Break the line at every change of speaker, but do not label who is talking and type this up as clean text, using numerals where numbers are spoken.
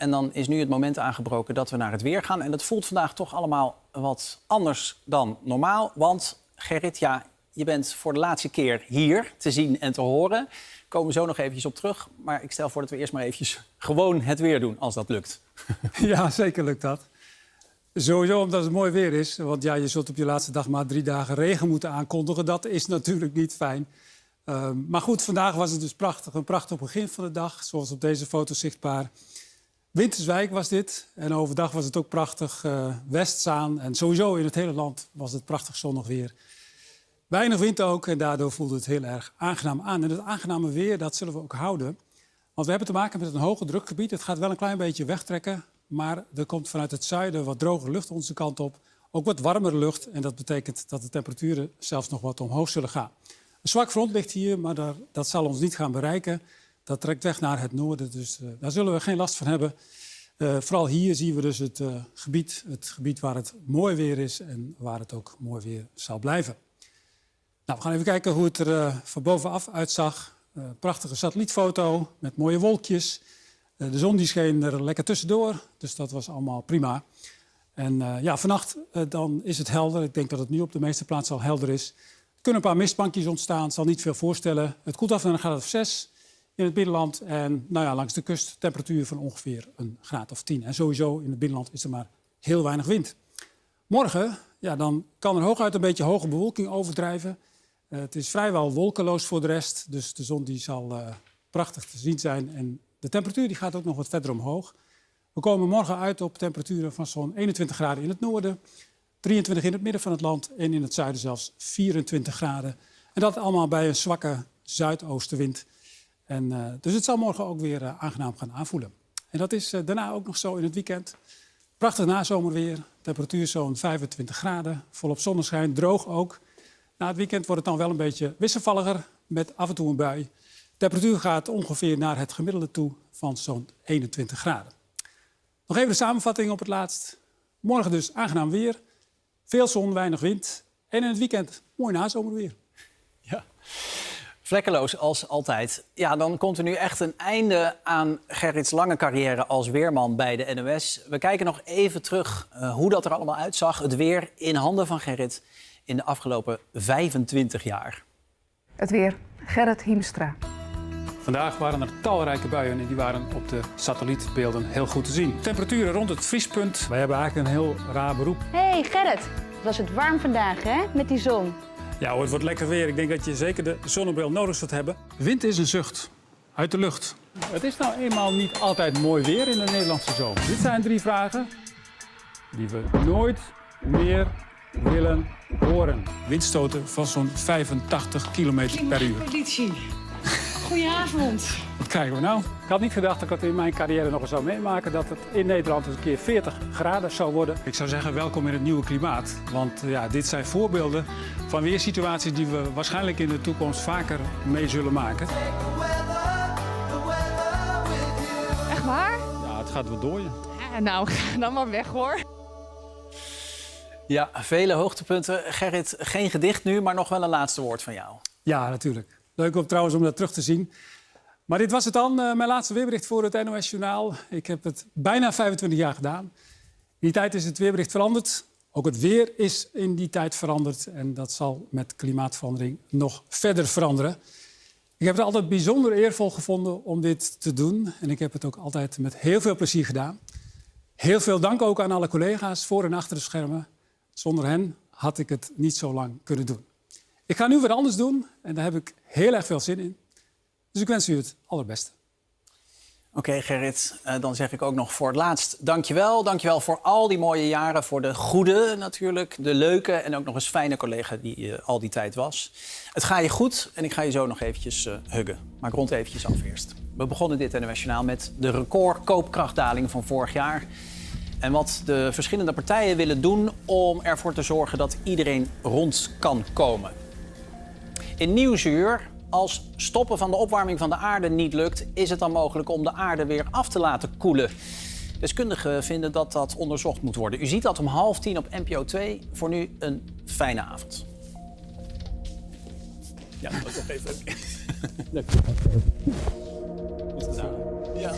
En dan is nu het moment aangebroken dat we naar het weer gaan. En dat voelt vandaag toch allemaal wat anders dan normaal. Want Gerrit, ja, je bent voor de laatste keer hier te zien en te horen. Daar komen we zo nog eventjes op terug. Maar ik stel voor dat we eerst maar eventjes gewoon het weer doen, als dat lukt.
Ja, zeker lukt dat. Sowieso omdat het mooi weer is. Want ja, je zult op je laatste dag maar 3 dagen regen moeten aankondigen. Dat is natuurlijk niet fijn. Maar goed, vandaag was het dus prachtig. Een prachtig begin van de dag, zoals op deze foto zichtbaar. Winterswijk was dit. En overdag was het ook prachtig. Westzaan. En sowieso in het hele land was het prachtig zonnig weer. Weinig wind ook. En daardoor voelde het heel erg aangenaam aan. En het aangename weer, dat zullen we ook houden. Want we hebben te maken met een hoge drukgebied. Het gaat wel een klein beetje wegtrekken. Maar er komt vanuit het zuiden wat drogere lucht onze kant op. Ook wat warmere lucht. En dat betekent dat de temperaturen zelfs nog wat omhoog zullen gaan. Een zwak front ligt hier, maar dat zal ons niet gaan bereiken. Dat trekt weg naar het noorden, dus daar zullen we geen last van hebben. Vooral hier zien we dus het gebied waar het mooi weer is en waar het ook mooi weer zal blijven. Nou, we gaan even kijken hoe het er van bovenaf uitzag. Prachtige satellietfoto met mooie wolkjes. De zon die scheen er lekker tussendoor, dus dat was allemaal prima. En ja, vannacht dan is het helder. Ik denk dat het nu op de meeste plaatsen al helder is. Er kunnen een paar mistbankjes ontstaan, het zal niet veel voorstellen. Het koelt af naar een graad of 6 in het binnenland. En nou ja, langs de kust temperatuur van ongeveer een graad of 10. En sowieso in het binnenland is er maar heel weinig wind. Morgen, ja, dan kan er hooguit een beetje hoge bewolking overdrijven. Het is vrijwel wolkeloos voor de rest. Dus de zon die zal prachtig te zien zijn. En de temperatuur die gaat ook nog wat verder omhoog. We komen morgen uit op temperaturen van zo'n 21 graden in het noorden. 23 in het midden van het land en in het zuiden zelfs 24 graden. En dat allemaal bij een zwakke zuidoostenwind. En, dus het zal morgen ook weer aangenaam gaan aanvoelen. En dat is daarna ook nog zo in het weekend. Prachtig nazomerweer, temperatuur zo'n 25 graden. Volop zonneschijn, droog ook. Na het weekend wordt het dan wel een beetje wisselvalliger met af en toe een bui. De temperatuur gaat ongeveer naar het gemiddelde toe van zo'n 21 graden. Nog even de samenvatting op het laatst. Morgen dus aangenaam weer. Veel zon, weinig wind. En in het weekend mooi nazomerweer.
Ja, vlekkeloos als altijd. Ja, dan komt er nu echt een einde aan Gerrits lange carrière als weerman bij de NOS. We kijken nog even terug hoe dat er allemaal uitzag. Het weer in handen van Gerrit in de afgelopen 25 jaar.
Het weer, Gerrit Hiemstra.
Vandaag waren er talrijke buien en die waren op de satellietbeelden heel goed te zien. Temperaturen rond het vriespunt. Wij hebben eigenlijk een heel raar beroep.
Hey Gerrit, was het warm vandaag hè, met die zon?
Ja hoor, het wordt lekker weer. Ik denk dat je zeker de zonnebril nodig zult hebben. Wind is een zucht uit de lucht. Het is nou eenmaal niet altijd mooi weer in de Nederlandse zomer. Dit zijn 3 vragen die we nooit meer willen horen. Windstoten van zo'n 85 km per uur.
Goedenavond.
Wat krijgen we nou? Ik had niet gedacht dat ik het in mijn carrière nog eens zou meemaken. Dat het in Nederland eens een keer 40 graden zou worden. Ik zou zeggen, welkom in het nieuwe klimaat. Want ja, dit zijn voorbeelden van weersituaties die we waarschijnlijk in de toekomst vaker mee zullen maken.
Echt waar?
Ja, het gaat wel dooien.
Ja, nou, ga dan maar weg hoor.
Ja, vele hoogtepunten. Gerrit, geen gedicht nu, maar nog wel een laatste woord van jou.
Ja, natuurlijk. Leuk trouwens om dat terug te zien. Maar dit was het dan, mijn laatste weerbericht voor het NOS Journaal. Ik heb het bijna 25 jaar gedaan. In die tijd is het weerbericht veranderd. Ook het weer is in die tijd veranderd. En dat zal met klimaatverandering nog verder veranderen. Ik heb het altijd bijzonder eervol gevonden om dit te doen. En ik heb het ook altijd met heel veel plezier gedaan. Heel veel dank ook aan alle collega's voor en achter de schermen. Zonder hen had ik het niet zo lang kunnen doen. Ik ga nu wat anders doen en daar heb ik heel erg veel zin in. Dus ik wens u het allerbeste.
Oké, Gerrit, dan zeg ik ook nog voor het laatst dankjewel. Dankjewel voor al die mooie jaren, voor de goede natuurlijk, de leuke en ook nog eens fijne collega die al die tijd was. Het gaat je goed en ik ga je zo nog eventjes huggen. Maar ik rond eventjes af eerst. We begonnen dit NOS Journaal met de record koopkrachtdaling van vorig jaar. En wat de verschillende partijen willen doen om ervoor te zorgen dat iedereen rond kan komen. In Nieuwsuur, als stoppen van de opwarming van de aarde niet lukt, is het dan mogelijk om de aarde weer af te laten koelen. Deskundigen vinden dat dat onderzocht moet worden. U ziet dat om 9:30 op NPO 2. Voor nu een fijne avond. Ja, dat was nog even. Leuk. Goed gedaan. Ja.